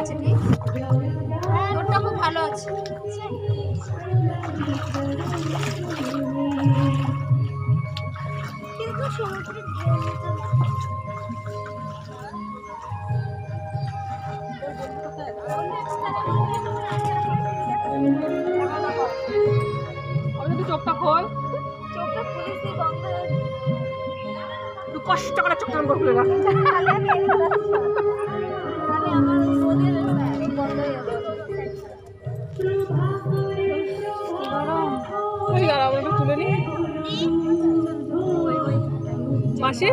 আছে ঠিক? হ্যাঁ, রোডটা খুব ভালো আছে। কিন্তু সমুদ্রের ঢেউটা চোখটা খোল, চোখটা পুলিশ দিয়ে বন্ধ হয়ে একটু কষ্ট করে চোখটা খুলে রাখ। তাহলে আমি আমার ওদের বন্ধ হয়ে যাবে। ওই দাঁড়া, আমরা একটু তুলে নিই মাসি।